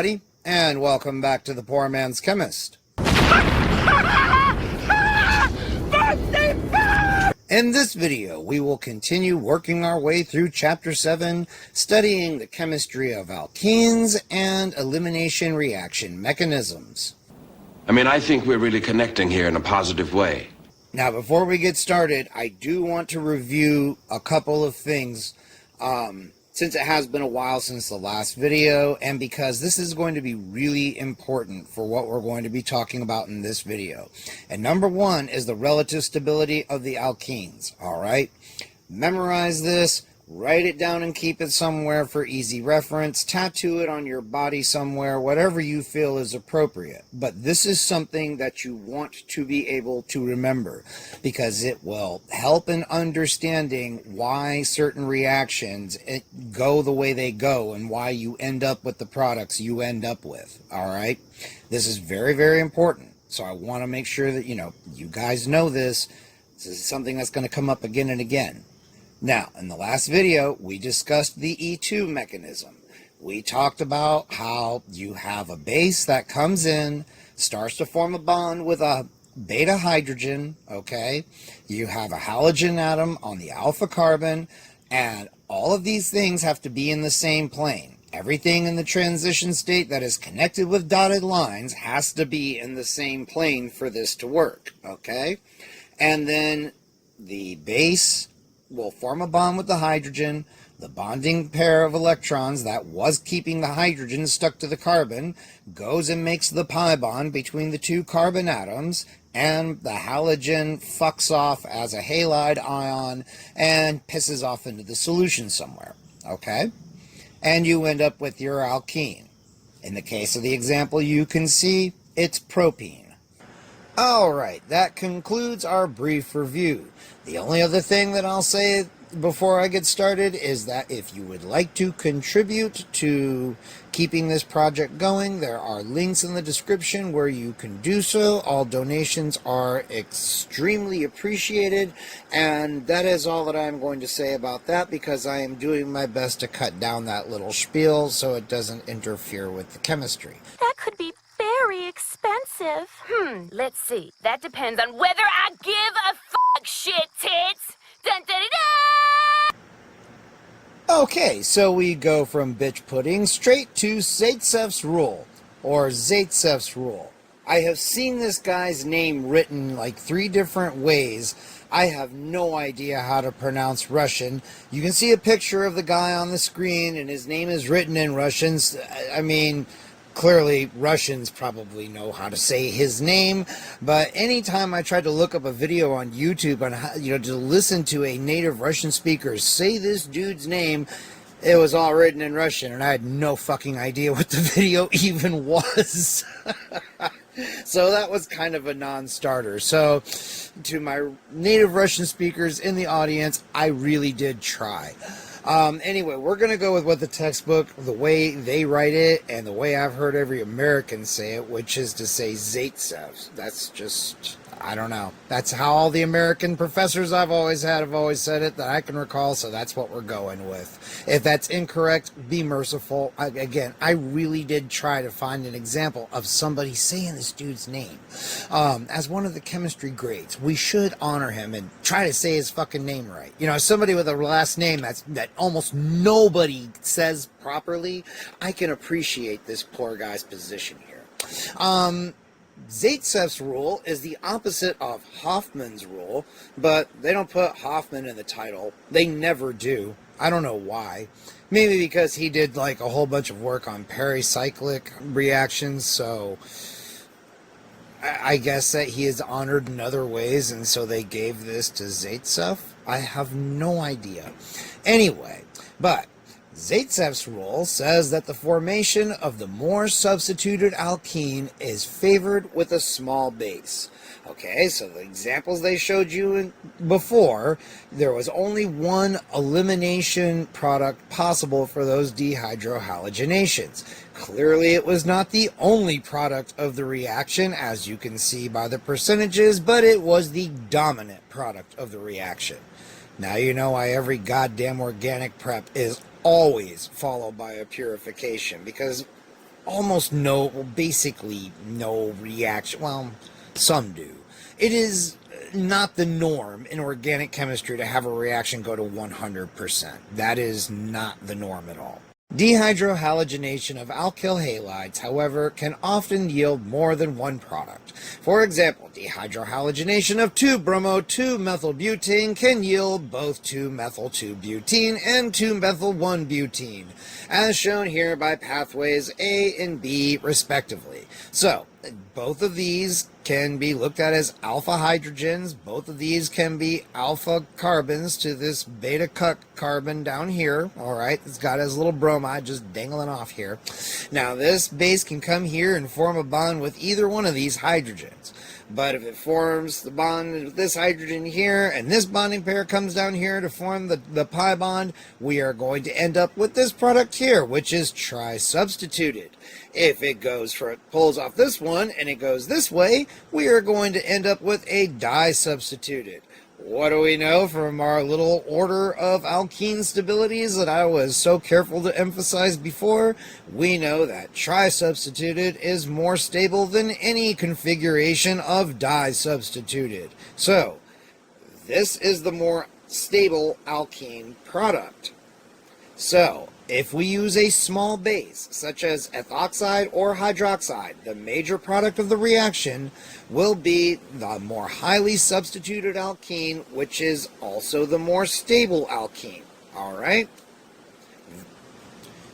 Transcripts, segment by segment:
everybody, and welcome back to the PoorMansChemist. In this video, we will continue working our way through Chapter 7, studying the chemistry of alkenes and elimination reaction mechanisms. I think we're really connecting here in a positive way. Now, before we get started, I do want to review a couple of things, since it has been a while since the last video, and because this is going to be really important for what we're going to be talking about in this video. And number one is the relative stability of the alkenes, alright? Memorize this, write it down and keep it somewhere for easy reference, tattoo it on your body somewhere, whatever you feel is appropriate. But this is something that you want to be able to remember, because it will help in understanding why certain reactions go the way they go and why you end up with the products you end up with, alright? This is very, very important. So I want to make sure that, you guys know this. This is something that's going to come up again and again. Now, in the last video, we discussed the E2 mechanism. We talked about how you have a base that comes in, starts to form a bond with a beta hydrogen, okay? You have a halogen atom on the alpha carbon, and all of these things have to be in the same plane. Everything in the transition state that is connected with dotted lines has to be in the same plane for this to work, okay? And then the base will form a bond with the hydrogen. The bonding pair of electrons that was keeping the hydrogen stuck to the carbon goes and makes the pi bond between the two carbon atoms, and the halogen fucks off as a halide ion and pisses off into the solution somewhere, okay? And you end up with your alkene. In the case of the example you can see, it's propene. Alright, that concludes our brief review. The only other thing that I'll say before I get started is that if you would like to contribute to keeping this project going, there are links in the description where you can do so. All donations are extremely appreciated, and that is all that I'm going to say about that, because I am doing my best to cut down that little spiel so it doesn't interfere with the chemistry. That could be very expensive. Let's see. That depends on whether I give a fuck, shit tits. Dun, dun, dun, dun. Okay, so we go from bitch pudding straight to Zaitsev's rule, or Zaitsev's rule. I have seen this guy's name written like 3 different ways. I have no idea how to pronounce Russian. You can see a picture of the guy on the screen, and his name is written in Russian. Clearly, Russians probably know how to say his name, but anytime I tried to look up a video on YouTube on how, to listen to a native Russian speaker say this dude's name, it was all written in Russian, and I had no fucking idea what the video even was. So that was kind of a non-starter. So, to my native Russian speakers in the audience, I really did try. Anyway, we're going to go with what the textbook, the way they write it, and the way I've heard every American say it, which is to say Zaitsev. That's just, I don't know. That's how all the American professors I've always had have always said it, that I can recall, so that's what we're going with. If that's incorrect, be merciful. Again, I really did try to find an example of somebody saying this dude's name. As one of the chemistry grades, we should honor him and try to say his fucking name right. Somebody with a last name that almost nobody says properly, I can appreciate this poor guy's position here. Zaitsev's rule is the opposite of Hoffmann's rule, but they don't put Hoffmann in the title. They never do. I don't know why. Maybe because he did like a whole bunch of work on pericyclic reactions, so I guess that he is honored in other ways, and so they gave this to Zaitsev. I have no idea. Anyway, but Zaitsev's rule says that the formation of the more substituted alkene is favored with a small base. Okay, so the examples they showed you before, there was only one elimination product possible for those dehydrohalogenations. Clearly it was not the only product of the reaction, as you can see by the percentages, but it was the dominant product of the reaction. Now you know why every goddamn organic prep is always followed by a purification, because almost no, well, basically no reaction. Well, some do. It is not the norm in organic chemistry to have a reaction go to 100%. That is not the norm at all. Dehydrohalogenation of alkyl halides, however, can often yield more than one product. For example, dehydrohalogenation of 2-bromo-2-methylbutane can yield both 2-methyl-2-butene and 2-methyl-1-butene, as shown here by pathways A and B, respectively. So, both of these can be looked at as alpha hydrogens. Both of these can be alpha carbons to this beta carbon down here. All right, it's got his little bromide just dangling off here. Now, this base can come here and form a bond with either one of these hydrogens. But if it forms the bond with this hydrogen here, and this bonding pair comes down here to form the pi bond, we are going to end up with this product here, which is tri-substituted. If it pulls off this one and it goes this way, we are going to end up with a di-substituted. What do we know from our little order of alkene stabilities that I was so careful to emphasize before? We know that tri-substituted is more stable than any configuration of di-substituted. So, this is the more stable alkene product. So, if we use a small base, such as ethoxide or hydroxide, the major product of the reaction will be the more highly substituted alkene, which is also the more stable alkene. Alright?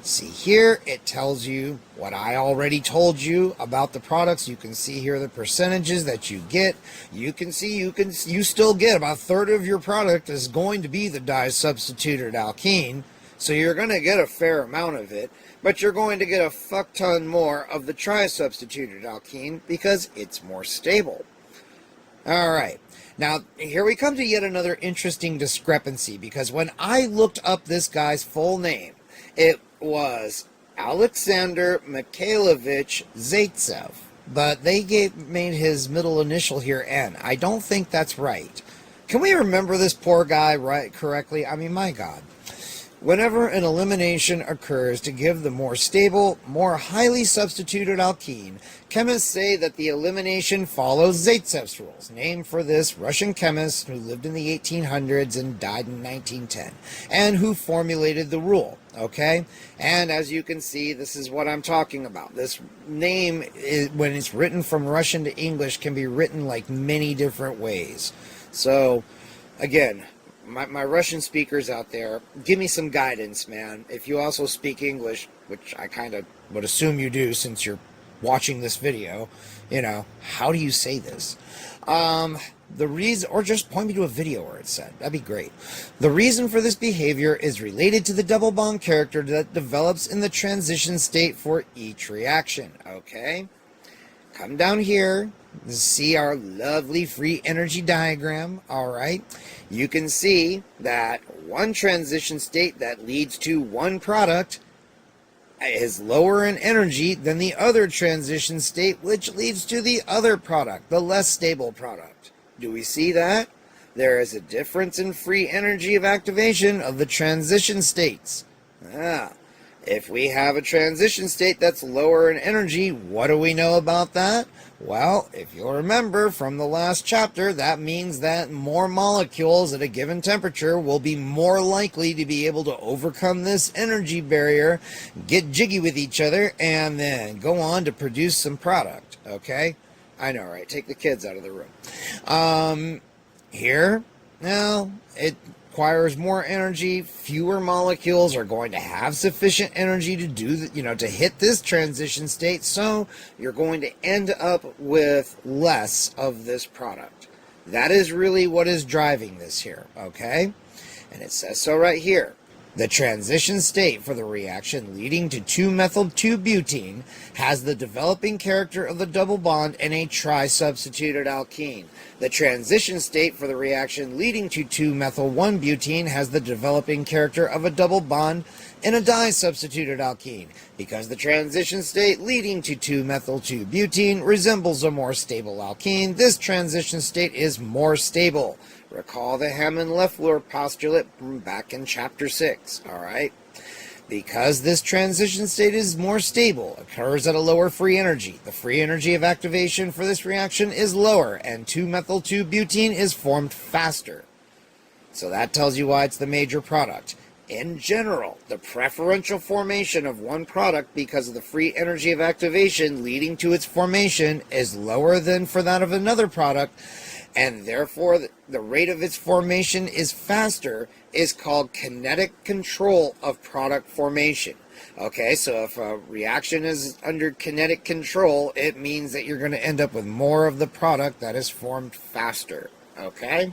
See here, it tells you what I already told you about the products. You can see here the percentages that you get. You can see you still get about a third of your product is going to be the di-substituted alkene. So you're going to get a fair amount of it, but you're going to get a fuck ton more of the tri-substituted alkene because it's more stable. Alright, now here we come to yet another interesting discrepancy, because when I looked up this guy's full name, it was Alexander Mikhailovich Zaitsev, but they made his middle initial here N. I don't think that's right. Can we remember this poor guy right correctly? I mean, my God. Whenever an elimination occurs to give the more stable, more highly substituted alkene, chemists say that the elimination follows Zaitsev's rules, named for this Russian chemist who lived in the 1800s and died in 1910, and who formulated the rule, okay? And as you can see, this is what I'm talking about. This name, when it's written from Russian to English, can be written like many different ways. So, again, my Russian speakers out there, give me some guidance, man. If you also speak English, which I kind of would assume you do since you're watching this video, you know, how do you say this? The reason, or just point me to a video where it's said. That'd be great. The reason for this behavior is related to the double bond character that develops in the transition state for each reaction, okay? Come down here, see our lovely free energy diagram, alright? You can see that one transition state that leads to one product is lower in energy than the other transition state, which leads to the other product, the less stable product. Do we see that? There is a difference in free energy of activation of the transition states. If we have a transition state that's lower in energy, what do we know about that? Well, if you'll remember from the last chapter, that means that more molecules at a given temperature will be more likely to be able to overcome this energy barrier, get jiggy with each other, and then go on to produce some product, okay? I know, right? Take the kids out of the room. Here, now, it requires more energy. Fewer molecules are going to have sufficient energy to do to hit this transition state, so you're going to end up with less of this product. That is really what is driving this here, okay? And it says so right here. The transition state for the reaction leading to 2-methyl-2-butene has the developing character of the double bond in a tri-substituted alkene. The transition state for the reaction leading to 2-methyl-1-butene has the developing character of a double bond in a di-substituted alkene. Because the transition state leading to 2-methyl-2-butene resembles a more stable alkene, this transition state is more stable. Recall the Hammond-Leffler postulate from back in chapter 6, alright? Because this transition state is more stable, occurs at a lower free energy. The free energy of activation for this reaction is lower, and 2-methyl-2-butene is formed faster. So that tells you why it's the major product. In general, the preferential formation of one product because of the free energy of activation leading to its formation is lower than for that of another product, and therefore the rate of its formation is faster, is called kinetic control of product formation. Okay, so if a reaction is under kinetic control, it means that you're going to end up with more of the product that is formed faster. Okay,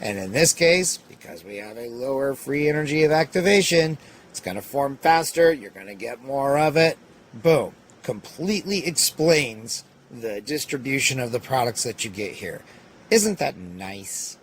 and in this case, because we have a lower free energy of activation, it's going to form faster, you're going to get more of it. Boom. Completely explains the distribution of the products that you get here. Isn't that nice?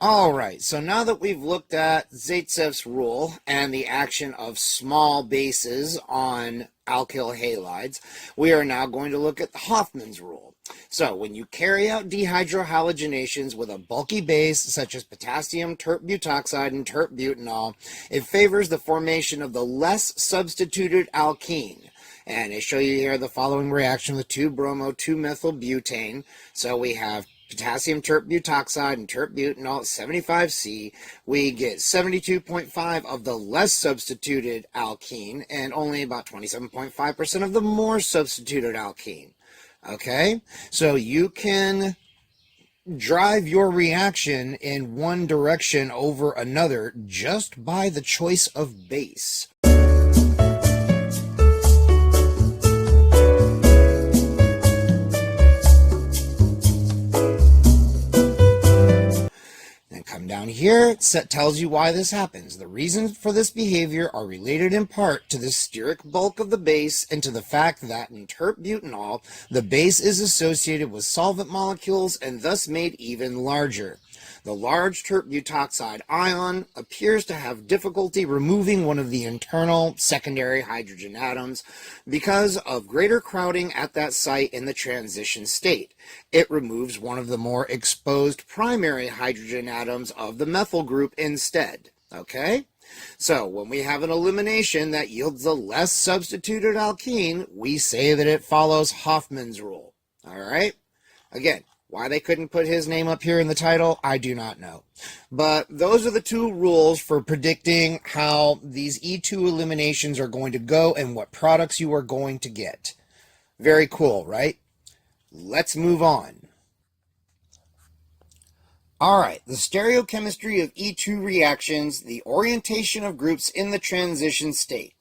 Alright, so now that we've looked at Zaitsev's rule and the action of small bases on alkyl halides, we are now going to look at Hoffmann's rule. So, when you carry out dehydrohalogenations with a bulky base, such as potassium terp-butoxide and terp-butanol, it favors the formation of the less substituted alkene. And I show you here the following reaction with 2-bromo-2-methylbutane. So we have potassium terp-butoxide and terp-butanol at 75C. We get 72.5 of the less substituted alkene and only about 27.5% of the more substituted alkene. Okay, so you can drive your reaction in one direction over another just by the choice of base. Come down here, it tells you why this happens. The reasons for this behavior are related in part to the steric bulk of the base and to the fact that in terp-butanol, the base is associated with solvent molecules and thus made even larger. The large terp-butoxide ion appears to have difficulty removing one of the internal secondary hydrogen atoms because of greater crowding at that site in the transition state. It removes one of the more exposed primary hydrogen atoms of the methyl group instead. Okay? So, when we have an elimination that yields a less substituted alkene, we say that it follows Hoffmann's rule. Alright? Again, why they couldn't put his name up here in the title, I do not know. But those are the two rules for predicting how these E2 eliminations are going to go and what products you are going to get. Very cool, right? Let's move on. Alright, the stereochemistry of E2 reactions, the orientation of groups in the transition state.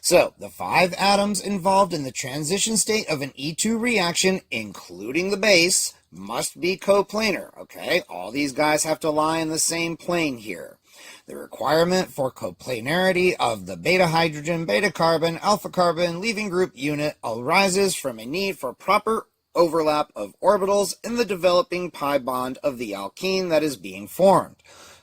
So, the 5 atoms involved in the transition state of an E2 reaction, including the base, must be coplanar, okay? All these guys have to lie in the same plane here. The requirement for coplanarity of the beta hydrogen, beta carbon, alpha carbon leaving group unit arises from a need for proper overlap of orbitals in the developing pi bond of the alkene that is being formed.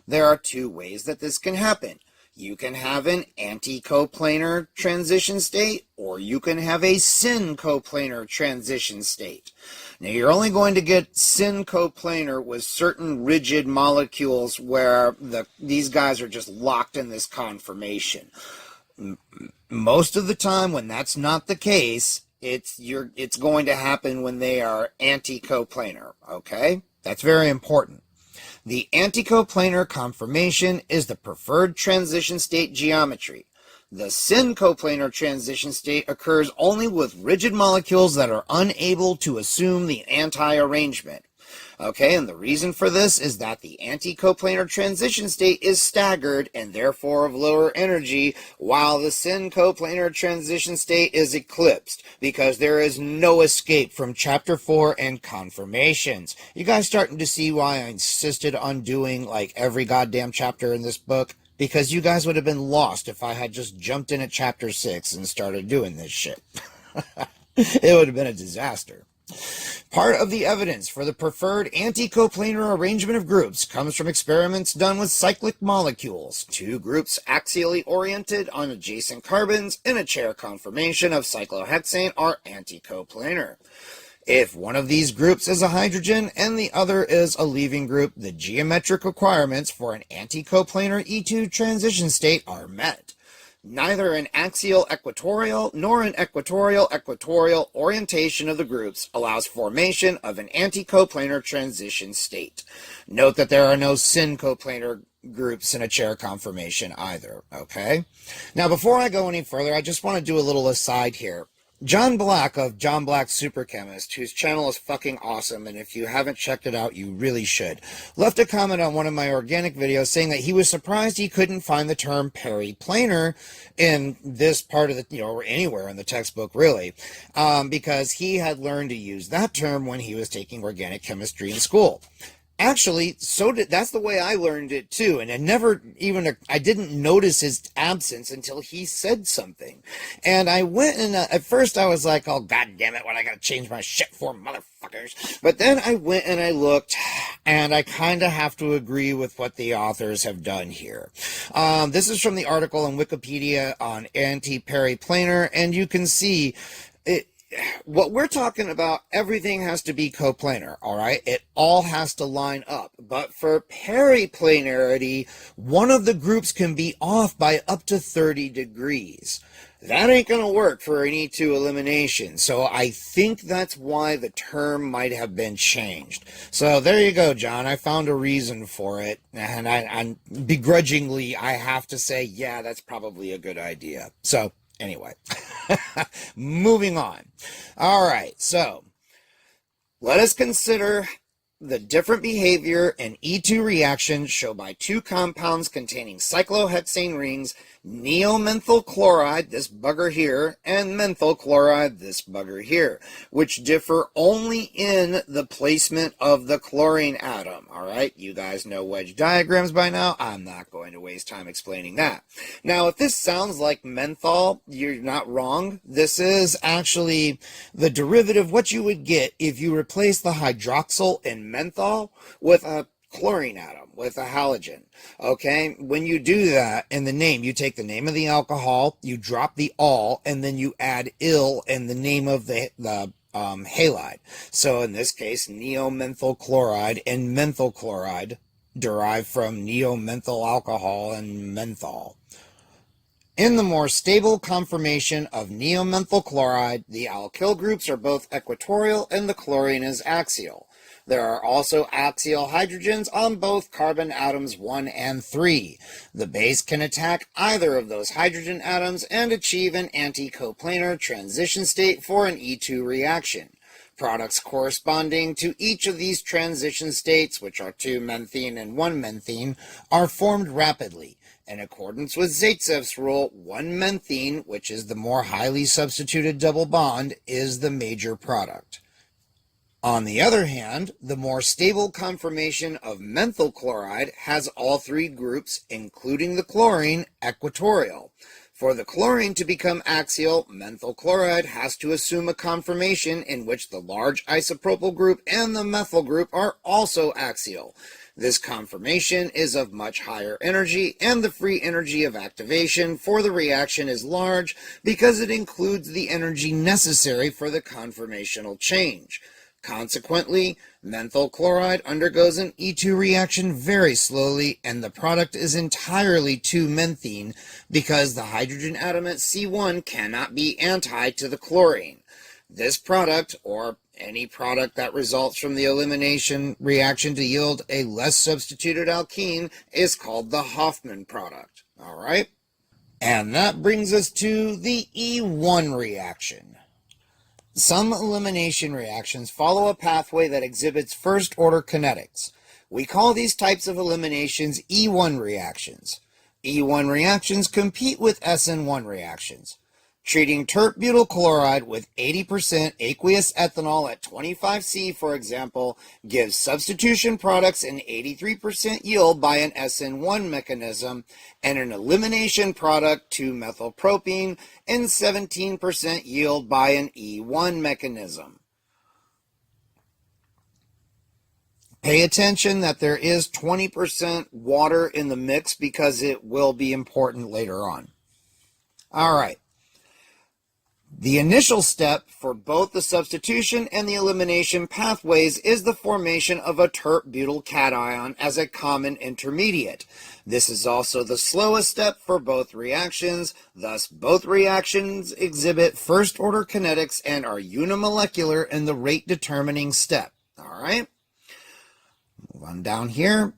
There are 2 ways that this can happen. You can have an anti-coplanar transition state, or you can have a syn-coplanar transition state. Now, you're only going to get syn-coplanar with certain rigid molecules where these guys are just locked in this conformation. Most of the time, when that's not the case, it's going to happen when they are anti-coplanar, okay? That's very important. The anticoplanar conformation is the preferred transition state geometry. The syn-coplanar transition state occurs only with rigid molecules that are unable to assume the anti-arrangement. Okay, and the reason for this is that the anticoplanar transition state is staggered and therefore of lower energy, while the syn-coplanar transition state is eclipsed, because there is no escape from Chapter 4 and conformations. You guys starting to see why I insisted on doing like every goddamn chapter in this book? Because you guys would have been lost if I had just jumped in at Chapter 6 and started doing this shit. It would have been a disaster. Part of the evidence for the preferred anticoplanar arrangement of groups comes from experiments done with cyclic molecules. 2 groups axially oriented on adjacent carbons in a chair conformation of cyclohexane are anticoplanar. If one of these groups is a hydrogen and the other is a leaving group, the geometric requirements for an anticoplanar E2 transition state are met. neither an axial equatorial nor an equatorial orientation of the groups allows formation of an anti-coplanar transition state. Note that there are no syn-coplanar groups in a chair conformation either, okay? Now, before I go any further, I just want to do a little aside here. John Black of John Black Super Chemist, whose channel is fucking awesome, and if you haven't checked it out, you really should, left a comment on one of my organic videos saying that he was surprised he couldn't find the term periplanar in this part of the, or anywhere in the textbook, really, because he had learned to use that term when he was taking organic chemistry in school. Actually, that's the way I learned it too, and I didn't notice his absence until he said something. And I went and at first I was like, oh god damn it, what I gotta change my shit for, motherfuckers. But then I went and I looked, and I kind of have to agree with what the authors have done here. This is from the article on Wikipedia on anti-periplanar, and you can see what we're talking about, everything has to be coplanar, all right? It all has to line up. But for periplanarity, one of the groups can be off by up to 30 degrees. That ain't going to work for an E2 elimination. So I think that's why the term might have been changed. So there you go, John. I found a reason for it. And I begrudgingly, I have to say, yeah, that's probably a good idea. So anyway, moving on. All right, so let us consider the different behavior in E2 reactions shown by two compounds containing cyclohexane rings, neomethyl chloride, this bugger here, and methyl chloride, this bugger here, which differ only in the placement of the chlorine atom. All right, you guys know wedge diagrams by now. I'm not going to waste time explaining that. Now, if this sounds like menthol, you're not wrong. This is actually the derivative, what you would get if you replace the hydroxyl in menthol with a chlorine atom, with a halogen. Okay, when you do that in the name, you take the name of the alcohol, you drop the "ol", and then you add "il" and the name of the halide. So in this case, neomethyl chloride and methyl chloride derived from neomethyl alcohol and menthol. In the more stable conformation of neomethyl chloride, the alkyl groups are both equatorial and the chlorine is axial. There are also axial hydrogens on both carbon atoms 1 and 3. The base can attack either of those hydrogen atoms and achieve an anti-coplanar transition state for an E2 reaction. Products corresponding to each of these transition states, which are 2-menthene and 1-menthene, are formed rapidly. In accordance with Zaitsev's rule, 1-menthene, which is the more highly substituted double bond, is the major product. On the other hand, the more stable conformation of methyl chloride has all three groups, including the chlorine, equatorial. For the chlorine to become axial, methyl chloride has to assume a conformation in which the large isopropyl group and the methyl group are also axial. This conformation is of much higher energy, and the free energy of activation for the reaction is large because it includes the energy necessary for the conformational change. Consequently, methyl chloride undergoes an E2 reaction very slowly, and the product is entirely 2-menthene because the hydrogen atom at C1 cannot be anti to the chlorine. This product, or any product that results from the elimination reaction to yield a less substituted alkene, is called the Hoffmann product. All right? And that brings us to the E1 reaction. Some elimination reactions follow a pathway that exhibits first-order kinetics. We call these types of eliminations E1 reactions. E1 reactions compete with SN1 reactions. Treating tert-butyl chloride with 80% aqueous ethanol at 25C, for example, gives substitution products an 83% yield by an SN1 mechanism and an elimination product, 2-methylpropene, and 17% yield by an E1 mechanism. Pay attention that there is 20% water in the mix because it will be important later on. All right. The initial step for both the substitution and the elimination pathways is the formation of a tert-butyl cation as a common intermediate. This is also the slowest step for both reactions, thus both reactions exhibit first-order kinetics and are unimolecular in the rate-determining step. All right? Move on down here.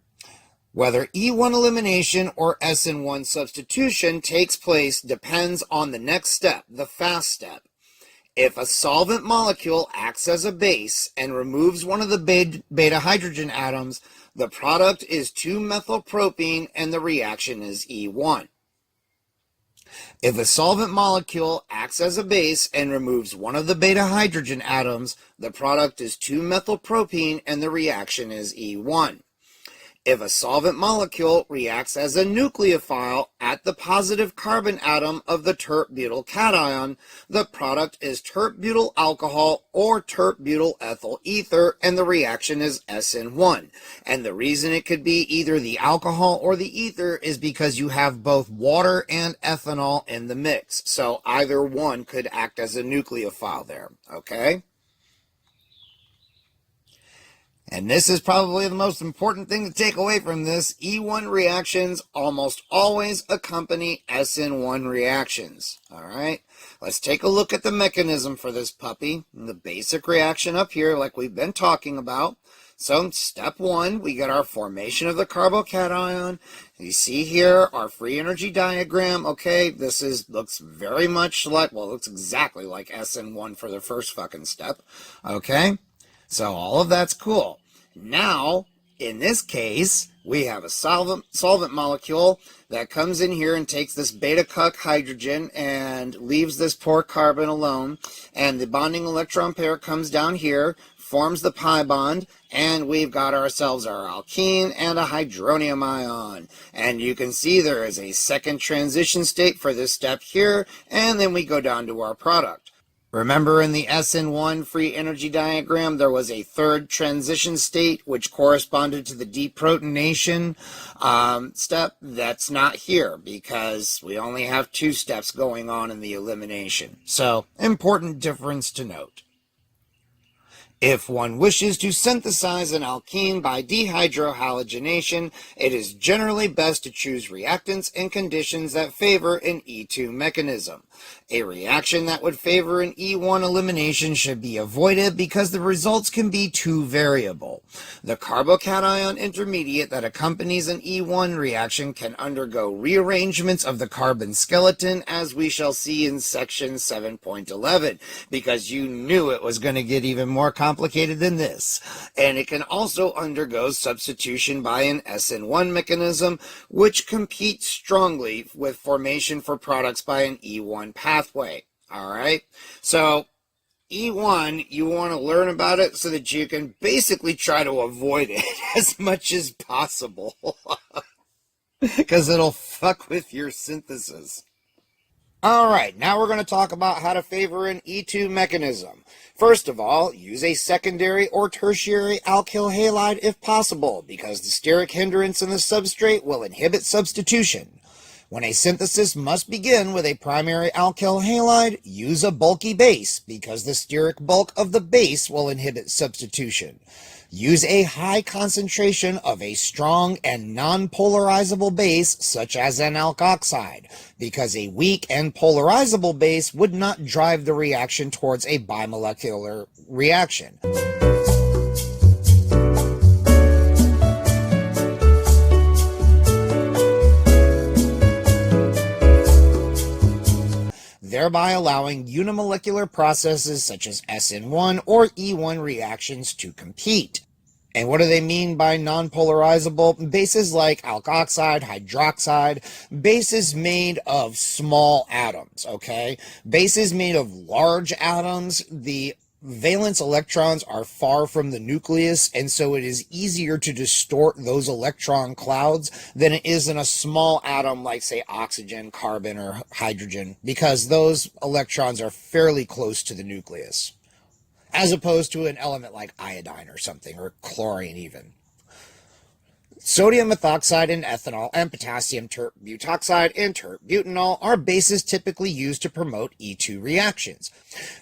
Whether E1 elimination or SN1 substitution takes place depends on the next step, the fast step. If a solvent molecule acts as a base and removes one of the beta hydrogen atoms, the product is 2-methylpropene and the reaction is E1. If a solvent molecule acts as a base and removes one of the beta hydrogen atoms, the product is 2-methylpropene and the reaction is E1. If a solvent molecule reacts as a nucleophile at the positive carbon atom of the tert-butyl cation, the product is tert-butyl alcohol or tert-butyl ethyl ether, and the reaction is SN1. And the reason it could be either the alcohol or the ether is because you have both water and ethanol in the mix. So either one could act as a nucleophile there, okay? And this is probably the most important thing to take away from this. E1 reactions almost always accompany SN1 reactions. All right, let's take a look at the mechanism for this puppy. The basic reaction up here, like we've been talking about. So step 1, we get our formation of the carbocation. You see here our free energy diagram. Okay, this looks very much like, well, it looks exactly like SN1 for the first fucking step. Okay. So all of that's cool. Now, in this case, we have a solvent molecule that comes in here and takes this beta cuck hydrogen and leaves this poor carbon alone. And the bonding electron pair comes down here, forms the pi bond, and we've got ourselves our alkene and a hydronium ion. And you can see there is a second transition state for this step here, and then we go down to our product. Remember in the SN1 free energy diagram, there was a third transition state which corresponded to the deprotonation step. That's not here because we only have 2 steps going on in the elimination. So, important difference to note. If one wishes to synthesize an alkene by dehydrohalogenation, it is generally best to choose reactants and conditions that favor an E2 mechanism. A reaction that would favor an E1 elimination should be avoided because the results can be too variable. The carbocation intermediate that accompanies an E1 reaction can undergo rearrangements of the carbon skeleton, as we shall see in section 7.11, because you knew it was going to get even more complicated than this. And it can also undergo substitution by an SN1 mechanism, which competes strongly with formation for products by an E1 pathway. All right, so E1, you want to learn about it so that you can basically try to avoid it as much as possible, because it'll fuck with your synthesis. All right, now we're going to talk about how to favor an E2 mechanism. First of all, use a secondary or tertiary alkyl halide if possible, because the steric hindrance in the substrate will inhibit substitution. When a synthesis must begin with a primary alkyl halide, use a bulky base, because the steric bulk of the base will inhibit substitution. Use a high concentration of a strong and non-polarizable base, such as an alkoxide, because a weak and polarizable base would not drive the reaction towards a bimolecular reaction. Thereby allowing unimolecular processes such as SN1 or E1 reactions to compete. And what do they mean by non-polarizable? Bases like alkoxide, hydroxide, bases made of small atoms, okay? Bases made of large atoms, the valence electrons are far from the nucleus, and so it is easier to distort those electron clouds than it is in a small atom like, say, oxygen, carbon, or hydrogen, because those electrons are fairly close to the nucleus, as opposed to an element like iodine or something, or chlorine even. Sodium methoxide and ethanol and potassium tert-butoxide and tert-butanol are bases typically used to promote E2 reactions.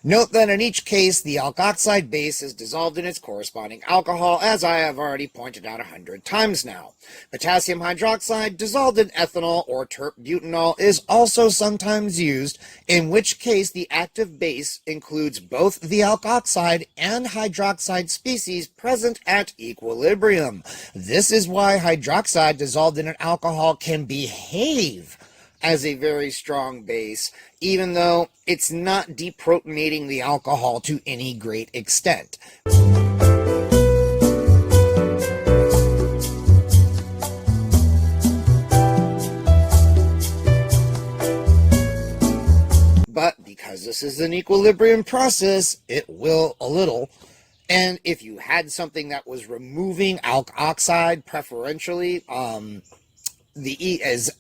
Note that in each case, the alkoxide base is dissolved in its corresponding alcohol, as I have already pointed out 100 times now. Potassium hydroxide dissolved in ethanol or tert-butanol is also sometimes used, in which case the active base includes both the alkoxide and hydroxide species present at equilibrium. This is why hydroxide dissolved in an alcohol can behave as a very strong base, even though it's not deprotonating the alcohol to any great extent. But because this is an equilibrium process, it will a little. And if you had something that was removing alkoxide preferentially, as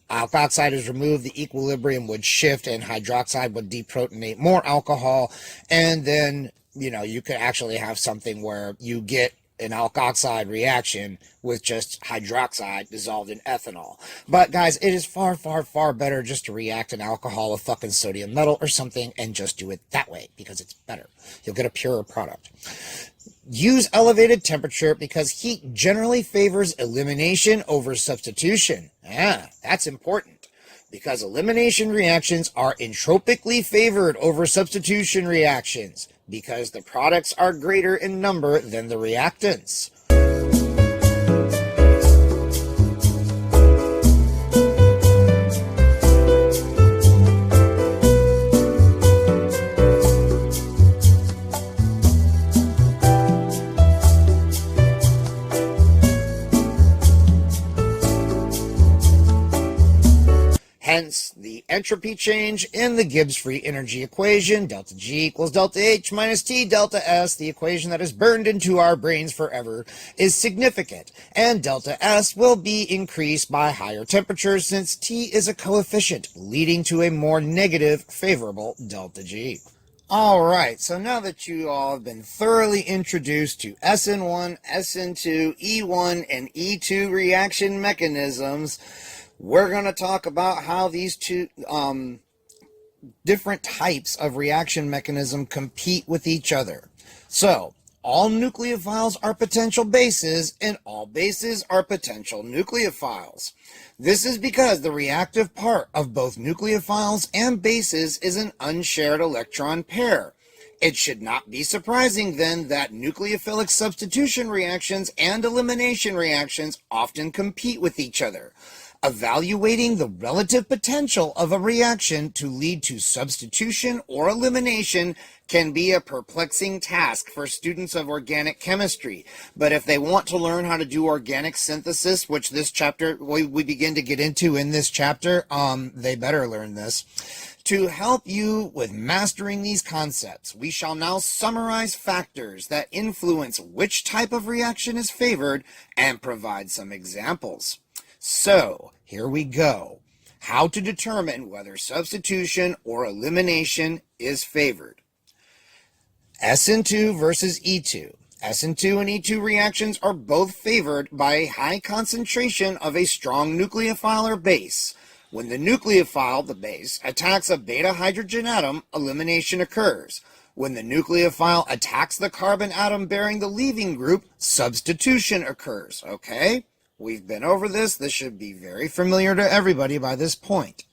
alkoxide is removed, the equilibrium would shift and hydroxide would deprotonate more alcohol. And then, you could actually have something where you get an alkoxide reaction with just hydroxide dissolved in ethanol. But guys, it is far, far, far better just to react an alcohol with fucking sodium metal or something and just do it that way because it's better. You'll get a purer product. Use elevated temperature because heat generally favors elimination over substitution. That's important because elimination reactions are entropically favored over substitution reactions because the products are greater in number than the reactants. Hence, the entropy change in the Gibbs free energy equation, delta G equals delta H minus T delta S, the equation that is burned into our brains forever, is significant, and delta S will be increased by higher temperatures since T is a coefficient, leading to a more negative favorable delta G. Alright, so now that you all have been thoroughly introduced to SN1, SN2, E1, and E2 reaction mechanisms, we're going to talk about how these two different types of reaction mechanism compete with each other. So, all nucleophiles are potential bases, and all bases are potential nucleophiles. This is because the reactive part of both nucleophiles and bases is an unshared electron pair. It should not be surprising then that nucleophilic substitution reactions and elimination reactions often compete with each other. Evaluating the relative potential of a reaction to lead to substitution or elimination can be a perplexing task for students of organic chemistry. But if they want to learn how to do organic synthesis, which this chapter we begin to get into in this chapter, they better learn this. To help you with mastering these concepts, we shall now summarize factors that influence which type of reaction is favored and provide some examples. So, here we go. How to determine whether substitution or elimination is favored. SN2 versus E2. SN2 and E2 reactions are both favored by a high concentration of a strong nucleophile or base. When the nucleophile, the base, attacks a beta hydrogen atom, elimination occurs. When the nucleophile attacks the carbon atom bearing the leaving group, substitution occurs. Okay? We've been over this. This should be very familiar to everybody by this point.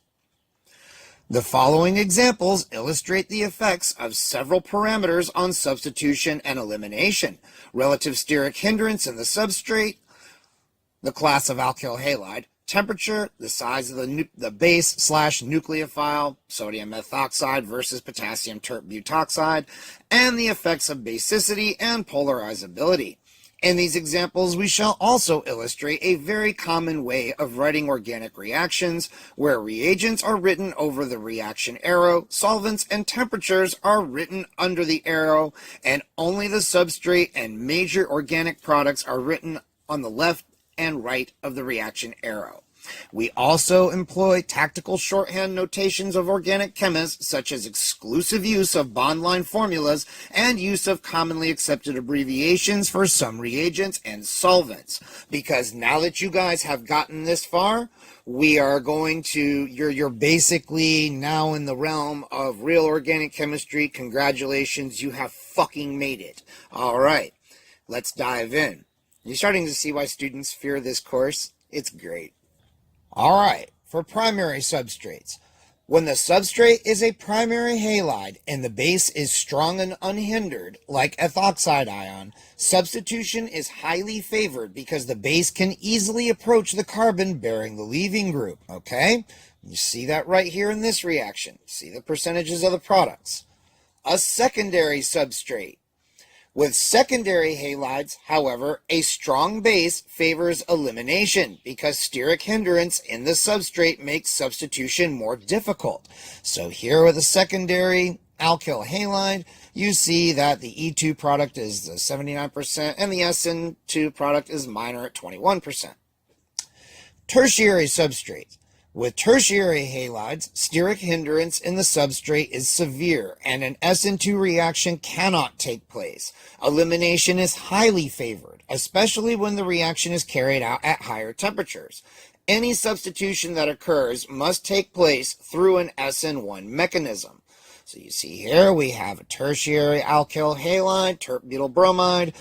The following examples illustrate the effects of several parameters on substitution and elimination: relative steric hindrance in the substrate, the class of alkyl halide, temperature, the size of the base/nucleophile, sodium methoxide versus potassium tert-butoxide, and the effects of basicity and polarizability. In these examples, we shall also illustrate a very common way of writing organic reactions, where reagents are written over the reaction arrow, solvents and temperatures are written under the arrow, and only the substrate and major organic products are written on the left and right of the reaction arrow. We also employ tactical shorthand notations of organic chemists, such as exclusive use of bond line formulas and use of commonly accepted abbreviations for some reagents and solvents. Because now that you guys have gotten this far, we are going to, you're basically now in the realm of real organic chemistry. Congratulations, you have fucking made it. All right, let's dive in. You're starting to see why students fear this course? It's great. All right, for primary substrates. When the substrate is a primary halide and the base is strong and unhindered, like ethoxide ion, substitution is highly favored because the base can easily approach the carbon bearing the leaving group, okay? You see that right here in this reaction. See the percentages of the products. A secondary substrate. With secondary halides, however, a strong base favors elimination because steric hindrance in the substrate makes substitution more difficult. So here with a secondary alkyl halide, you see that the E2 product is 79% and the SN2 product is minor at 21%. Tertiary substrates. With tertiary halides, steric hindrance in the substrate is severe and an SN2 reaction cannot take place. Elimination is highly favored, especially when the reaction is carried out at higher temperatures. Any substitution that occurs must take place through an SN1 mechanism. So you see here we have a tertiary alkyl halide, tert-butyl bromide.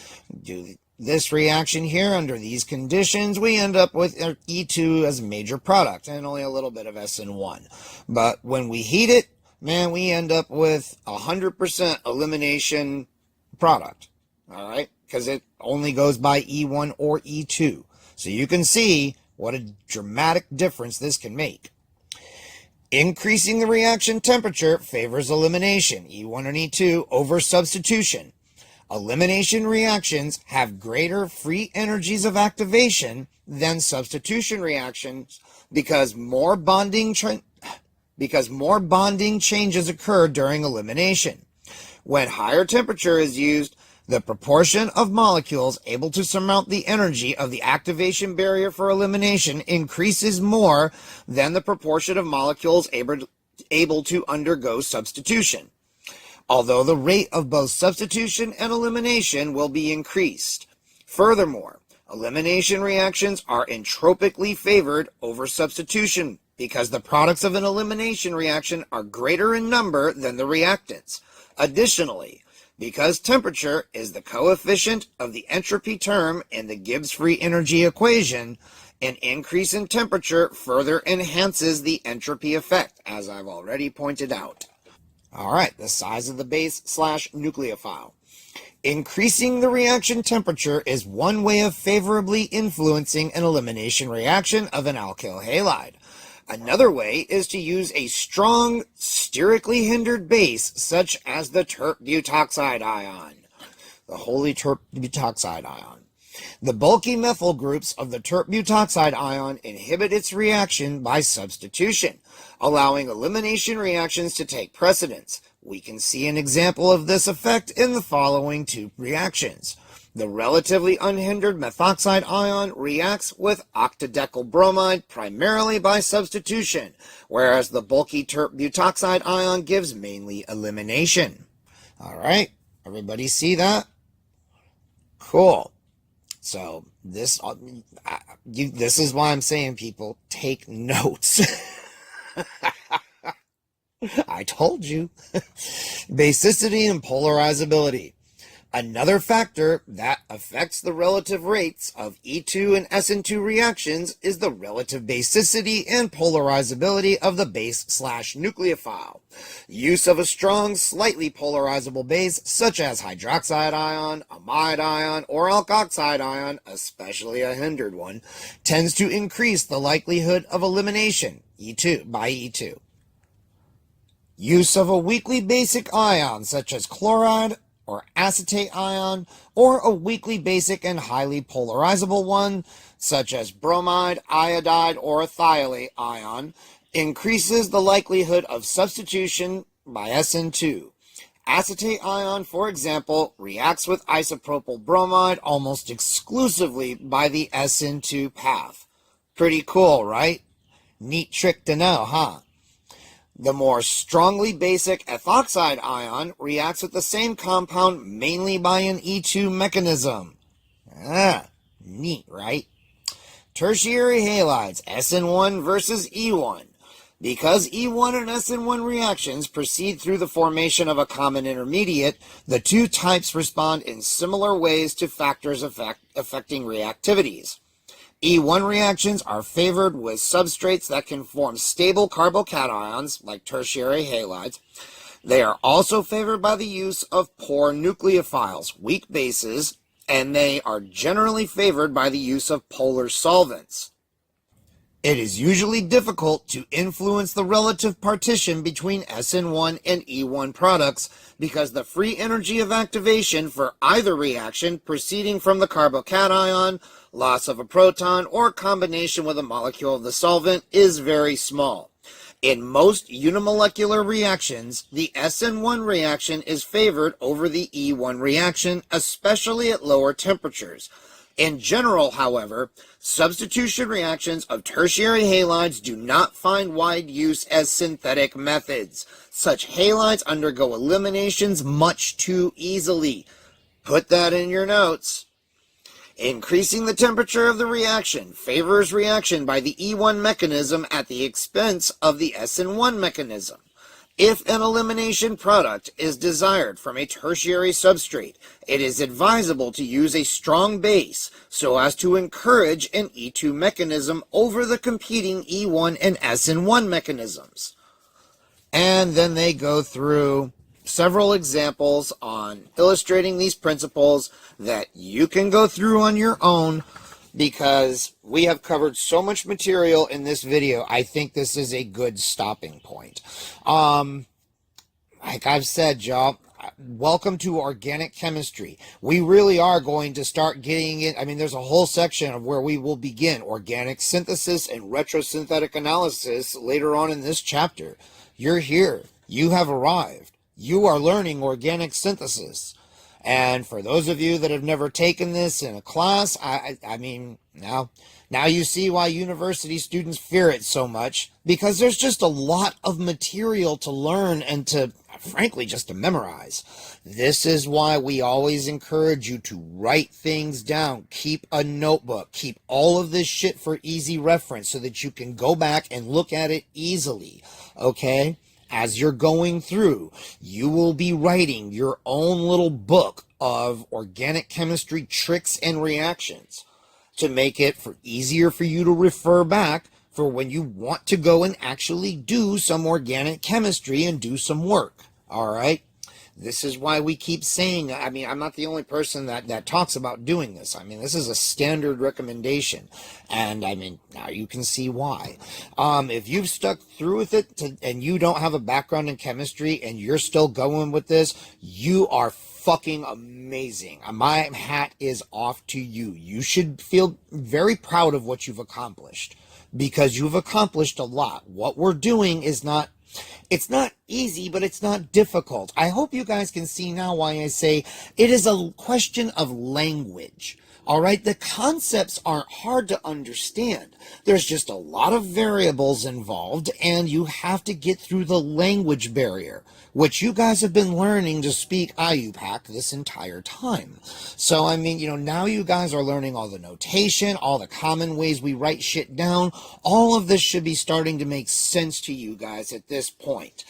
Do this reaction here under these conditions, we end up with E2 as a major product and only a little bit of SN1. But when we heat it, man, we end up with 100% elimination product, all right? Because it only goes by E1 or E2. So you can see what a dramatic difference this can make. Increasing the reaction temperature favors elimination, E1 and E2, over substitution. Elimination reactions have greater free energies of activation than substitution reactions because more bonding changes occur during elimination. When higher temperature is used, the proportion of molecules able to surmount the energy of the activation barrier for elimination increases more than the proportion of molecules able to undergo substitution, although the rate of both substitution and elimination will be increased. Furthermore, elimination reactions are entropically favored over substitution because the products of an elimination reaction are greater in number than the reactants. Additionally, because temperature is the coefficient of the entropy term in the Gibbs free energy equation, an increase in temperature further enhances the entropy effect, as I've already pointed out. All right, the size of the base/nucleophile. Increasing the reaction temperature is one way of favorably influencing an elimination reaction of an alkyl halide. Another way is to use a strong, sterically hindered base, such as the tert-butoxide ion, the holy tert-butoxide ion. The bulky methyl groups of the tert-butoxide ion inhibit its reaction by substitution, allowing elimination reactions to take precedence. We can see an example of this effect in the following two reactions. The relatively unhindered methoxide ion reacts with octadecyl bromide primarily by substitution, whereas the bulky tert-butoxide ion gives mainly elimination. All right, everybody see that? Cool. So this is why I'm saying, people, take notes. I told you. Basicity and polarizability. Another factor that affects the relative rates of E2 and SN2 reactions is the relative basicity and polarizability of the base/nucleophile. Use of a strong, slightly polarizable base, such as hydroxide ion, amide ion, or alkoxide ion, especially a hindered one, tends to increase the likelihood of elimination by E2. Use of a weakly basic ion, such as chloride, or acetate ion, or a weakly basic and highly polarizable one, such as bromide, iodide, or a thiolate ion, increases the likelihood of substitution by SN2. Acetate ion, for example, reacts with isopropyl bromide almost exclusively by the SN2 path. Pretty cool, right? Neat trick to know, huh? The more strongly basic ethoxide ion reacts with the same compound mainly by an E2 mechanism. Neat, right? Tertiary halides, SN1 versus E1. Because E1 and SN1 reactions proceed through the formation of a common intermediate, the two types respond in similar ways to factors affecting reactivities. E1 reactions are favored with substrates that can form stable carbocations, like tertiary halides. They are also favored by the use of poor nucleophiles, weak bases, and they are generally favored by the use of polar solvents. It is usually difficult to influence the relative partition between SN1 and E1 products because the free energy of activation for either reaction proceeding from the carbocation, loss of a proton, or combination with a molecule of the solvent is very small. In most unimolecular reactions, the SN1 reaction is favored over the E1 reaction, especially at lower temperatures. In general, however, substitution reactions of tertiary halides do not find wide use as synthetic methods. Such halides undergo eliminations much too easily. Put that in your notes. Increasing the temperature of the reaction favors reaction by the E1 mechanism at the expense of the SN1 mechanism. If an elimination product is desired from a tertiary substrate, it is advisable to use a strong base so as to encourage an E2 mechanism over the competing E1 and SN1 mechanisms. And then they go through several examples on illustrating these principles that you can go through on your own, because we have covered so much material in this video. I think this is a good stopping point. Like I've said, y'all, welcome to organic chemistry. We really are going to start getting it. I mean, there's a whole section of where we will begin organic synthesis and retrosynthetic analysis later on in this chapter. You're here. You have arrived. You are learning organic synthesis. And for those of you that have never taken this in a class, I mean, now you see why university students fear it so much, because there's just a lot of material to learn and to, frankly, just to memorize. This is why we always encourage you to write things down. Keep a notebook. Keep all of this shit for easy reference so that you can go back and look at it easily, okay? As you're going through, you will be writing your own little book of organic chemistry tricks and reactions to make it easier for you to refer back for when you want to go and actually do some organic chemistry and do some work. All right? This is why we keep saying, I mean, I'm not the only person that talks about doing this. I mean, this is a standard recommendation. And I mean, now you can see why. If you've stuck through with it and you don't have a background in chemistry and you're still going with this, you are fucking amazing. My hat is off to you. You should feel very proud of what you've accomplished, because you've accomplished a lot. What we're doing is not, it's not easy, but it's not difficult. I hope you guys can see now why I say it is a question of language. All right, the concepts aren't hard to understand. There's just a lot of variables involved, and you have to get through the language barrier, which you guys have been learning to speak IUPAC this entire time. So, I mean, you know, now you guys are learning all the notation, all the common ways we write shit down. All of this should be starting to make sense to you guys at this point.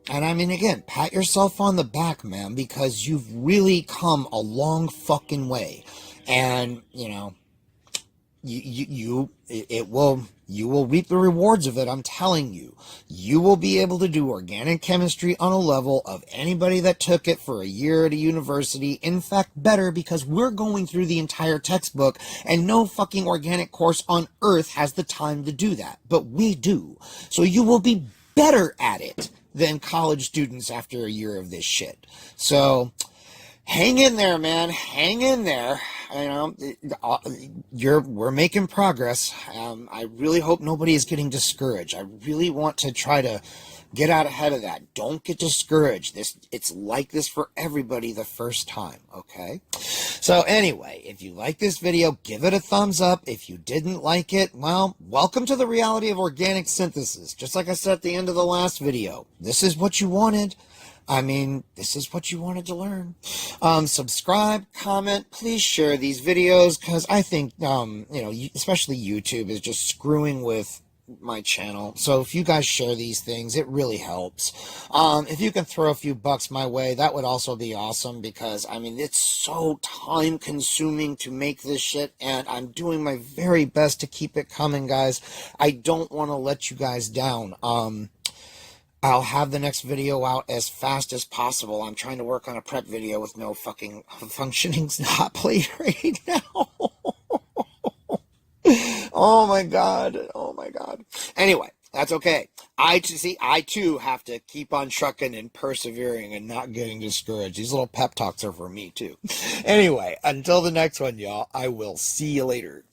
And I mean, again, pat yourself on the back, man, because you've really come a long fucking way. And, you know, you will reap the rewards of it. I'm telling you, you will be able to do organic chemistry on a level of anybody that took it for a year at a university. In fact, better, because we're going through the entire textbook, and no fucking organic course on earth has the time to do that. But we do. So you will be better at it than college students after a year of this shit. So hang in there, man. Hang in there. You know, we're making progress. I really hope nobody is getting discouraged. I really want to try to get out ahead of that. Don't get discouraged. It's like this for everybody the first time, okay? So anyway, if you like this video, give it a thumbs up. If you didn't like it, well, welcome to the reality of organic synthesis. Just like I said at the end of the last video, this is what you wanted. I mean, this is what you wanted to learn. Subscribe, comment, please share these videos, because I think, especially YouTube is just screwing with my channel. So if you guys share these things, it really helps. If you can throw a few bucks my way, that would also be awesome, because I mean, it's so time consuming to make this shit, and I'm doing my very best to keep it coming, guys. I don't want to let you guys down. I'll have the next video out as fast as possible. I'm trying to work on a prep video with no fucking functioning hot plate right now. Oh my god. Anyway, that's okay. I too have to keep on trucking and persevering and not getting discouraged. These little pep talks are for me too. Anyway, until the next one, y'all, I will see you later.